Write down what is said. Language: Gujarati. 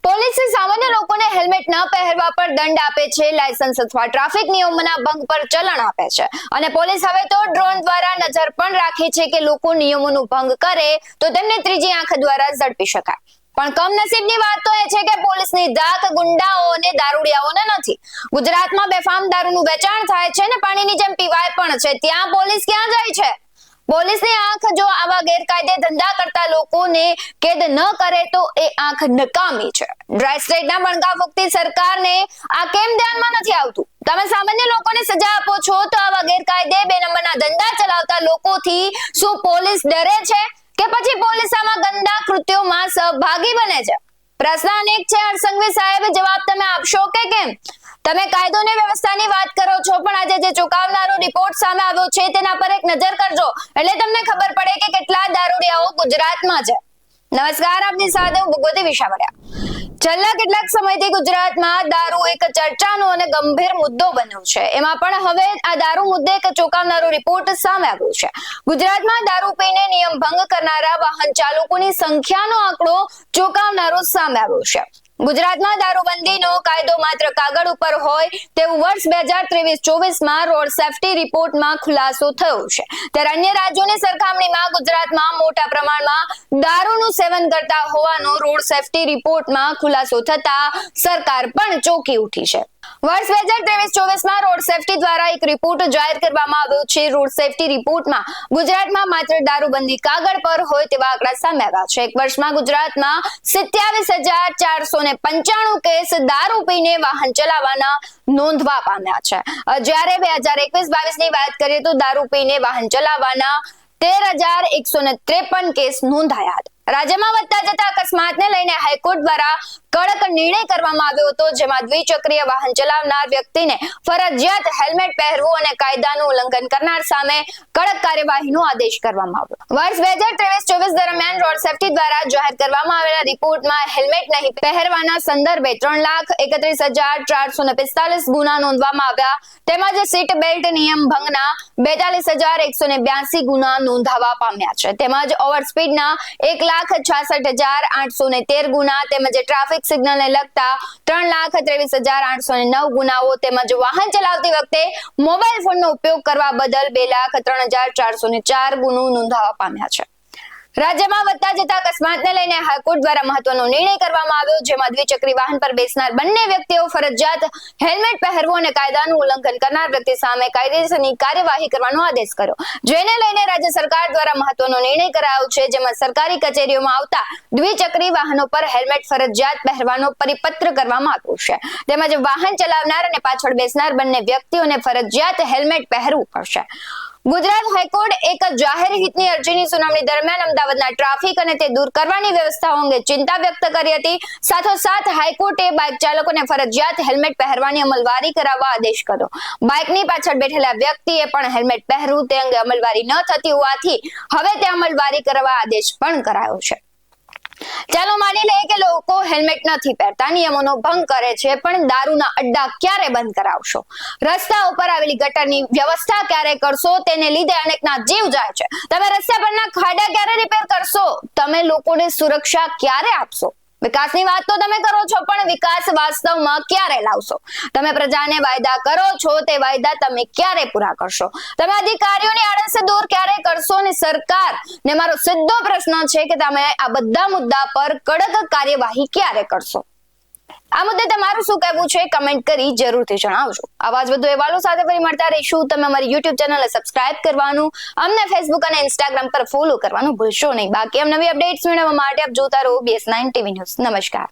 પોલીસ સામાન્ય લોકોને હેલ્મેટ ન પહેરવા પર દંડ આપે છે, લાયસન્સ અથવા ટ્રાફિક નિયમોના ભંગ પર ચલણ આપે છે અને પોલીસ હવે તો ડ્રોન દ્વારા નજર પણ રાખે છે કે લોકો નિયમોનું ભંગ કરે તો તેમને ત્રીજી આંખ દ્વારા ઝડપી શકાય। પણ કમનસીબની વાત તો એ છે કે પોલીસની ધાક ગુંડાઓ અને દારૂડિયાઓને નથી। ગુજરાતમાં બેફામ દારૂનું વેચાણ થાય છે ને પાણીની જેમ પીવાય પણ છે, ત્યાં પોલીસ ક્યાં જાય છે? પોલીસની આંખ જો આવા ગેરકાયદે ધંધા કરતા લોકોને કેદ ન કરે તો એ આંખ નકામી છે। ડ્રાય સ્ટેટના બણગા ફૂંકતી સરકારને આ કેમ ધ્યાનમાં નથી આવતું? તમે સામાન્ય લોકોને સજા આપો છો તો આવા ગેરકાયદે બે નંબરના ધંધા ચલાવતા લોકોથી શું પોલીસ ડરે છે કે પછી પોલીસ આમાં ગંદા કૃત્યોમાં સહભાગી બને છે? પ્રશ્ન અનેક છે। હરસંઘવી સાહેબ, જવાબ તમે આપશો કે કેમ? તમે કાયદો અને વ્યવસ્થાની વાત કરો છો, પણ આજે જે ચોંકાવનારો રિપોર્ટ સામે આવ્યો છે તેના પર એક નજર કરજો એટલે તમને ખબર પડે કે કેટલા દારૂડિયાઓ ગુજરાતમાં છે। નમસ્કાર, આપની સાથે હું ભગવતી વિશાવડિયા। છેલ્લા કેટલાક સમયથી ગુજરાતમાં દારૂ એક ચર્ચાનો અને ગંભીર મુદ્દો બન્યો છે। એમાં પણ હવે આ દારૂ મુદ્દે એક ચોંકાવનારો રિપોર્ટ સામે આવ્યો છે। ગુજરાતમાં દારૂ પીને નિયમ ભંગ કરનારા વાહન ચાલકોની સંખ્યાનો આંકડો ચોંકાવનારો સામે આવ્યો છે। ગુજરાતમાં દારૂબંધીનો કાયદો માત્ર કાગળ ઉપર હોય તેવું વર્ષ 2023-24માં રોડ સેફટી રિપોર્ટમાં ખુલાસો થયો છે। ત્યારે અન્ય રાજ્યોની સરખામણીમાં ગુજરાતમાં મોટા પ્રમાણમાં દારૂનું સેવન કરતા હોવાનો રોડ સેફટી રિપોર્ટમાં ખુલાસો થતા સરકાર પણ ચોંકી ઉઠી છે। વર્ષ 2023-24માં રોડ સેફટી દ્વારા એક રિપોર્ટ જાહેર કરવામાં આવ્યો છે। રોડ સેફટી રિપોર્ટમાં ગુજરાતમાં માત્ર દારૂબંધી કાગળ પર હોય તેવા આંકડા સામે આવ્યા છે। એક વર્ષમાં ગુજરાતમાં 27,495 કેસ દારૂ પીને વાહન ચલાવવાના નોંધવા પામ્યા છે। જ્યારે 2021-22ની વાત કરીએ તો દારૂ પીને વાહન ચલાવવાના 13,153 કેસ નોંધાયા હતા। રાજ્યમાં વધતા જતા અકસ્માતને લઈને હાઈકોર્ટ દ્વારા કડક નિર્ણય કરવામાં આવ્યો હતો, જેમાં દ્વિચક્રીય વાહન ચલાવનાર વ્યક્તિને ફરજિયાત હેલ્મેટ પહેરવું અને કાયદાનું ઉલ્લંઘન કરનાર સામે કડક કાર્યવાહીનો આદેશ કરવામાં આવ્યો। વર્ષ 2023-24 દરમિયાન રોડ સેફટી દ્વારા જાહેર કરવામાં આવેલા રિપોર્ટમાં હેલ્મેટ નહીં પહેરવાના સંદર્ભે 3,31,445 ગુના નોંધવામાં આવ્યા, તેમજ સીટ બેલ્ટ નિયમ ભંગના 42,182 ગુના નોંધાવા પામ્યા છે, તેમજ ઓવરસ્પીડના 1,66,813 ગુના, તેમજ ટ્રાફિક સિગ્નલને લગતા 3,23,809 ગુનાઓ, તેમજ વાહન ચલાવતી વખતે મોબાઈલ ફોનનો ઉપયોગ કરવા બદલ 2,03,404 ગુનો નોંધાવા પામ્યા છે। રાજ્યમાં વધતા જતા અકસ્માતને લઈને હાઈકોર્ટ દ્વારા મહત્વનો નિર્ણય કરવામાં આવ્યો, જેમાં દ્વિચક્રી વાહન પર બેસનાર બંને વ્યક્તિઓ ફરજિયાત હેલ્મેટ પહેરવું અને કાયદાનું ઉલ્લંઘન કરનાર વ્યક્તિ સામે કાયદેસરની કાર્યવાહી કરવાનો આદેશ કર્યો, જેને લઈને રાજ્ય સરકાર દ્વારા મહત્વનો નિર્ણય કરાયો છે, જેમાં સરકારી કચેરીઓમાં આવતા દ્વિચક્રી વાહનો પર હેલ્મેટ ફરજિયાત પહેરવાનો પરિપત્ર કરવામાં આવ્યો છે, તેમજ વાહન ચલાવનાર અને પાછળ બેસનાર બંને વ્યક્તિઓને ફરજિયાત હેલ્મેટ પહેરવું પડશે। ગુજરાત હાઈકોર્ટ એક જાહેર હિતની અરજીની સુનાવણી દરમિયાન અમદાવાદના ટ્રાફિક અને તે દૂર કરવાની વ્યવસ્થાઓ અંગે ચિંતા વ્યક્ત કરી હતી। સાથોસાથ હાઈકોર્ટે બાઇક ચાલકોને ફરજિયાત હેલ્મેટ પહેરવાની અમલવારી કરાવવા આદેશ કર્યો। બાઇકની પાછળ બેઠેલા વ્યક્તિએ પણ હેલ્મેટ પહેરવું તે અંગે અમલવારી ન થતી હોવાથી હવે તે અમલવારી કરવા આદેશ પણ કરાયો છે। ચાલો માની લઈએ કે લોકો હેલ્મેટ નથી પહેરતા, નિયમોનો ભંગ કરે છે, પણ દારૂના અડ્ડા ક્યારે બંધ કરાવશો? રસ્તા ઉપર આવેલી ગટરની વ્યવસ્થા ક્યારે કરશો? તેને લીધે અનેકના જીવ જાય છે। તમે રસ્તા પરના ખાડા ક્યારે રિપેર કરશો? તમે લોકોને સુરક્ષા ક્યારે આપશો? વિકાસની વાત તો તમે કરો છો, પણ વિકાસ વાસ્તવમાં ક્યારે લાવશો? તમે પ્રજાને વાયદા કરો છો, તે વાયદા તમે ક્યારે પૂરા કરશો? તમે અધિકારીઓની આળસ દૂર ક્યારે કરશો? અને સરકાર ને મારો સીધો પ્રશ્ન છે કે તમે આ બધા મુદ્દા પર કડક કાર્યવાહી ક્યારે કરશો? આ મુદ્દે તમારું શું કહેવું છે કમેન્ટ કરી જરૂરથી જણાવજો। આવા જ વધુ અહેવાલો સાથે ફરી મળતા રહીશું। તમે અમારી YouTube ચેનલને સબસ્ક્રાઇબ કરવાનું, અમને Facebook અને Instagram પર ફોલો કરવાનું ભૂલશો નહીં। બાકી નવી અપડેટ્સ મેળવવા માટે આપ જોતા રહો BS9 TV ન્યૂઝ। નમસ્કાર।